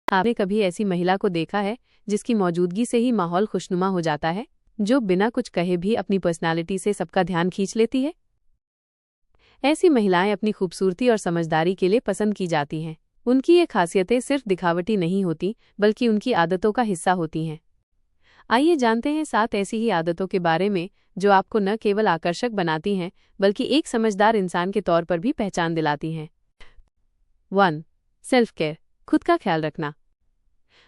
आपने कभी ऐसी महिला को देखा है जिसकी मौजूदगी से ही माहौल खुशनुमा हो जाता है, जो बिना कुछ कहे भी अपनी पर्सनालिटी से सबका ध्यान खींच लेती है? ऐसी महिलाएं अपनी खूबसूरती और समझदारी के लिए पसंद की जाती हैं। उनकी ये खासियतें सिर्फ दिखावटी नहीं होती, बल्कि उनकी आदतों का हिस्सा होती हैं। आइए जानते हैं 7 ऐसी ही आदतों के बारे में जो आपको न केवल आकर्षक बनाती हैं, बल्कि एक समझदार इंसान के तौर पर भी पहचान दिलाती हैं। 1. सेल्फ केयर, खुद का ख्याल रखना।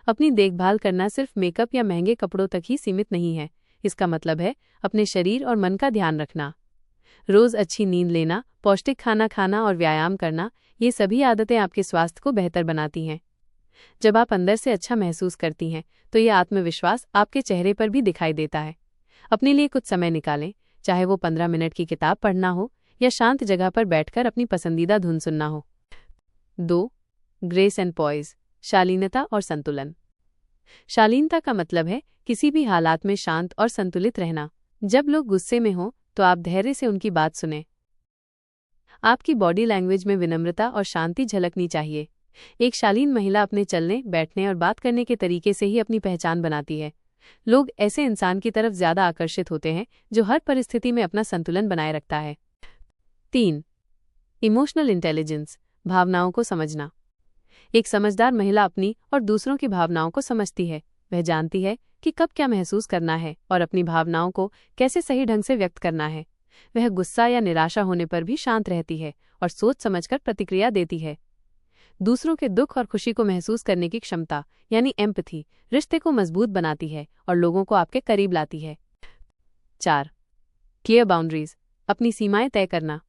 अपनी देखभाल करना सिर्फ मेकअप या महंगे कपड़ों तक ही सीमित नहीं है। इसका मतलब है अपने शरीर और मन का ध्यान रखना। रोज अच्छी नींद लेना, पौष्टिक खाना खाना और व्यायाम करना, ये सभी आदतें आपके स्वास्थ्य को बेहतर बनाती हैं। जब आप अंदर से अच्छा महसूस करती हैं, तो ये आत्मविश्वास आपके चेहरे पर भी दिखाई देता है। अपने लिए कुछ समय निकालें, चाहे वो 15 मिनट की किताब पढ़ना हो या शांत जगह पर बैठकर अपनी पसंदीदा धुन सुनना हो। 2. ग्रेस एंड पॉइज, शालीनता और संतुलन। शालीनता का मतलब है किसी भी हालात में शांत और संतुलित रहना। जब लोग गुस्से में हों, तो आप धैर्य से उनकी बात सुनें। आपकी बॉडी लैंग्वेज में विनम्रता और शांति झलकनी चाहिए। एक शालीन महिला अपने चलने, बैठने और बात करने के तरीके से ही अपनी पहचान बनाती है। लोग ऐसे इंसान की तरफ ज्यादा आकर्षित होते हैं जो हर परिस्थिति में अपना संतुलन बनाए रखता है। 3. इमोशनल इंटेलिजेंस, भावनाओं को समझना। एक समझदार महिला अपनी और दूसरों की भावनाओं को समझती है। वह जानती है कि कब क्या महसूस करना है और अपनी भावनाओं को कैसे सही ढंग से व्यक्त करना है। वह गुस्सा या निराशा होने पर भी शांत रहती है और सोच समझकर प्रतिक्रिया देती है। दूसरों के दुख और खुशी को महसूस करने की क्षमता यानी एम्पैथी रिश्ते को मजबूत बनाती है और लोगों को आपके करीब लाती है। 4. क्लियर बाउंड्रीज, अपनी सीमाएं तय करना।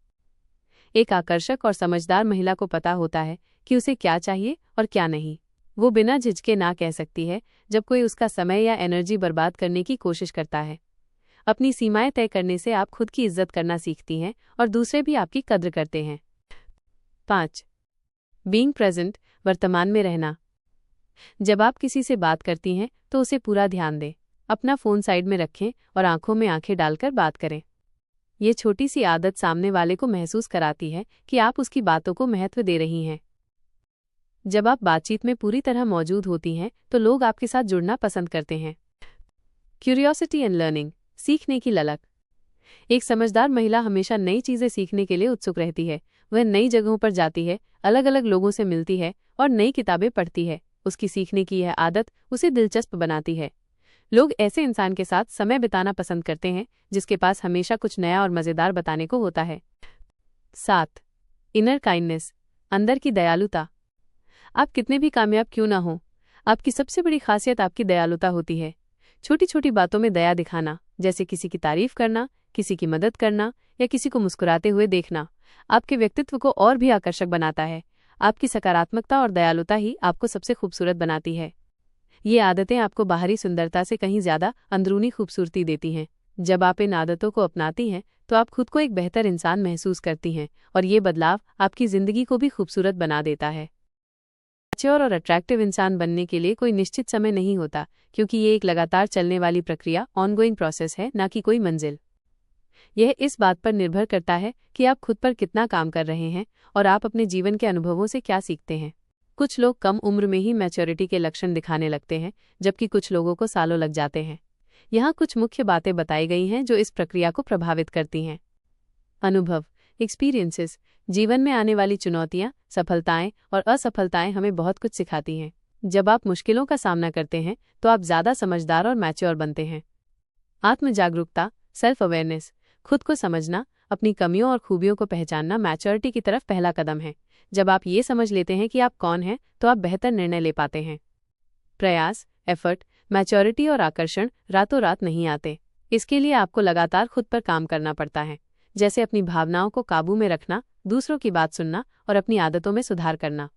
एक आकर्षक और समझदार महिला को पता होता है कि उसे क्या चाहिए और क्या नहीं। वो बिना झिझके ना कह सकती है जब कोई उसका समय या एनर्जी बर्बाद करने की कोशिश करता है। अपनी सीमाएं तय करने से आप खुद की इज्जत करना सीखती हैं और दूसरे भी आपकी कद्र करते हैं। 5. बीइंग प्रेजेंट, वर्तमान में रहना। जब आप किसी से बात करती हैं तो उसे पूरा ध्यान दें। अपना फोन साइड में रखें और आंखों में आंखें डालकर बात करें। ये छोटी सी आदत सामने वाले को महसूस कराती है कि आप उसकी बातों को महत्व दे रही हैं। जब आप बातचीत में पूरी तरह मौजूद होती हैं तो लोग आपके साथ जुड़ना पसंद करते हैं। क्यूरियोसिटी एंड लर्निंग, सीखने की ललक। एक समझदार महिला हमेशा नई चीजें सीखने के लिए उत्सुक रहती है। वह नई जगहों पर जाती है, अलग अलग लोगों से मिलती है और नई किताबें पढ़ती है। उसकी सीखने की यह आदत उसे दिलचस्प बनाती है। लोग ऐसे इंसान के साथ समय बिताना पसंद करते हैं जिसके पास हमेशा कुछ नया और मजेदार बताने को होता है। 7. इनर काइंडनेस, अंदर की दयालुता। आप कितने भी कामयाब क्यों ना हो, आपकी सबसे बड़ी खासियत आपकी दयालुता होती है। छोटी छोटी बातों में दया दिखाना, जैसे किसी की तारीफ करना, किसी की मदद करना या किसी को मुस्कुराते हुए देखना, आपके व्यक्तित्व को और भी आकर्षक बनाता है। आपकी सकारात्मकता और दयालुता ही आपको सबसे खूबसूरत बनाती है। ये आदतें आपको बाहरी सुंदरता से कहीं ज्यादा अंदरूनी खूबसूरती देती हैं। जब आप इन आदतों को अपनाती हैं तो आप खुद को एक बेहतर इंसान महसूस करती हैं और ये बदलाव आपकी जिंदगी को भी खूबसूरत बना देता है। मैच्योर और अट्रैक्टिव इंसान बनने के लिए कोई निश्चित समय नहीं होता, क्योंकि ये एक लगातार चलने वाली प्रक्रिया, ऑनगोइंग प्रोसेस है, ना कि कोई मंजिल। यह इस बात पर निर्भर करता है कि आप खुद पर कितना काम कर रहे हैं और आप अपने जीवन के अनुभवों से क्या सीखते हैं। कुछ लोग कम उम्र में ही मैच्योरिटी के लक्षण दिखाने लगते हैं, जबकि कुछ लोगों को सालों लग जाते हैं। यहाँ कुछ मुख्य बातें बताई गई हैं जो इस प्रक्रिया को प्रभावित करती हैं। अनुभव, एक्सपीरियंसेस, जीवन में आने वाली चुनौतियाँ, सफलताएं और असफलताएं हमें बहुत कुछ सिखाती हैं। जब आप मुश्किलों का सामना करते हैं तो आप ज्यादा समझदार और मैच्योर बनते हैं। आत्म जागरूकता, सेल्फ अवेयरनेस, खुद को समझना, अपनी कमियों और खूबियों को पहचानना मैच्योरिटी की तरफ पहला कदम है। जब आप ये समझ लेते हैं कि आप कौन हैं, तो आप बेहतर निर्णय ले पाते हैं। प्रयास, एफर्ट, मैच्योरिटी और आकर्षण रातों रात नहीं आते। इसके लिए आपको लगातार खुद पर काम करना पड़ता है, जैसे अपनी भावनाओं को काबू में रखना, दूसरों की बात सुनना और अपनी आदतों में सुधार करना।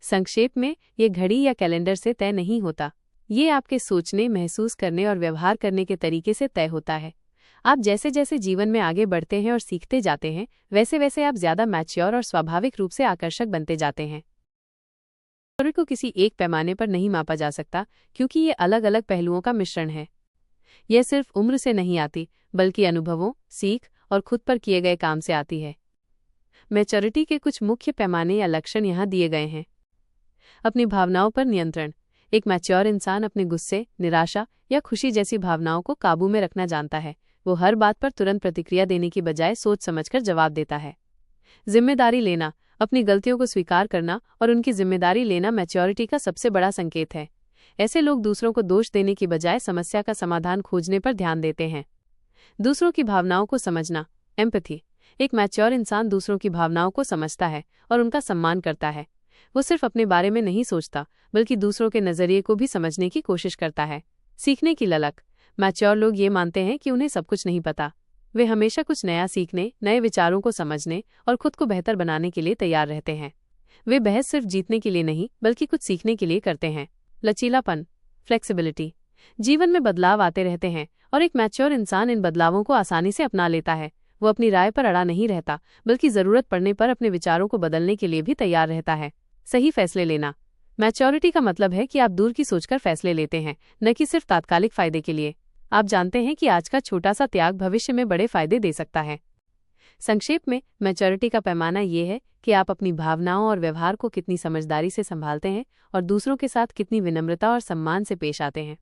संक्षेप में, ये घड़ी या कैलेंडर से तय नहीं होता। ये आपके सोचने, महसूस करने और व्यवहार करने के तरीके से तय होता है। आप जैसे जैसे जीवन में आगे बढ़ते हैं और सीखते जाते हैं, वैसे वैसे आप ज्यादा मैच्योर और स्वाभाविक रूप से आकर्षक बनते जाते हैं। मैच्योरिटी को किसी एक पैमाने पर नहीं मापा जा सकता, क्योंकि ये अलग अलग पहलुओं का मिश्रण है। यह सिर्फ उम्र से नहीं आती, बल्कि अनुभवों, सीख और खुद पर किए गए काम से आती है। मैच्योरिटी के कुछ मुख्य पैमाने या लक्षण यहाँ दिए गए हैं। अपनी भावनाओं पर नियंत्रण। एक मैच्योर इंसान अपने गुस्से, निराशा या खुशी जैसी भावनाओं को काबू में रखना जानता है। वो हर बात पर तुरंत प्रतिक्रिया देने की बजाय सोच समझकर जवाब देता है। जिम्मेदारी लेना। अपनी गलतियों को स्वीकार करना और उनकी जिम्मेदारी लेना मैच्योरिटी का सबसे बड़ा संकेत है। ऐसे लोग दूसरों को दोष देने की बजाय समस्या का समाधान खोजने पर ध्यान देते हैं। दूसरों की भावनाओं को समझना, एम्पैथी। एक मैच्योर इंसान दूसरों की भावनाओं को समझता है और उनका सम्मान करता है। वो सिर्फ अपने बारे में नहीं सोचता, बल्कि दूसरों के नजरिए को भी समझने की कोशिश करता है। सीखने की ललक। मैच्योर लोग ये मानते हैं कि उन्हें सब कुछ नहीं पता। वे हमेशा कुछ नया सीखने, नए विचारों को समझने और खुद को बेहतर बनाने के लिए तैयार रहते हैं। वे बहस सिर्फ जीतने के लिए नहीं, बल्कि कुछ सीखने के लिए करते हैं। लचीलापन, फ्लेक्सिबिलिटी। जीवन में बदलाव आते रहते हैं और एक मैच्योर इंसान इन बदलावों को आसानी से अपना लेता है। वो अपनी राय पर अड़ा नहीं रहता, बल्कि जरूरत पड़ने पर अपने विचारों को बदलने के लिए भी तैयार रहता है। सही फैसले लेना। मैच्योरिटी का मतलब है कि आप दूर की सोचकर फैसले लेते हैं, न कि सिर्फ तात्कालिक फायदे के लिए। आप जानते हैं कि आज का छोटा सा त्याग भविष्य में बड़े फायदे दे सकता है। संक्षेप में, मैच्योरिटी का पैमाना ये है कि आप अपनी भावनाओं और व्यवहार को कितनी समझदारी से संभालते हैं और दूसरों के साथ कितनी विनम्रता और सम्मान से पेश आते हैं।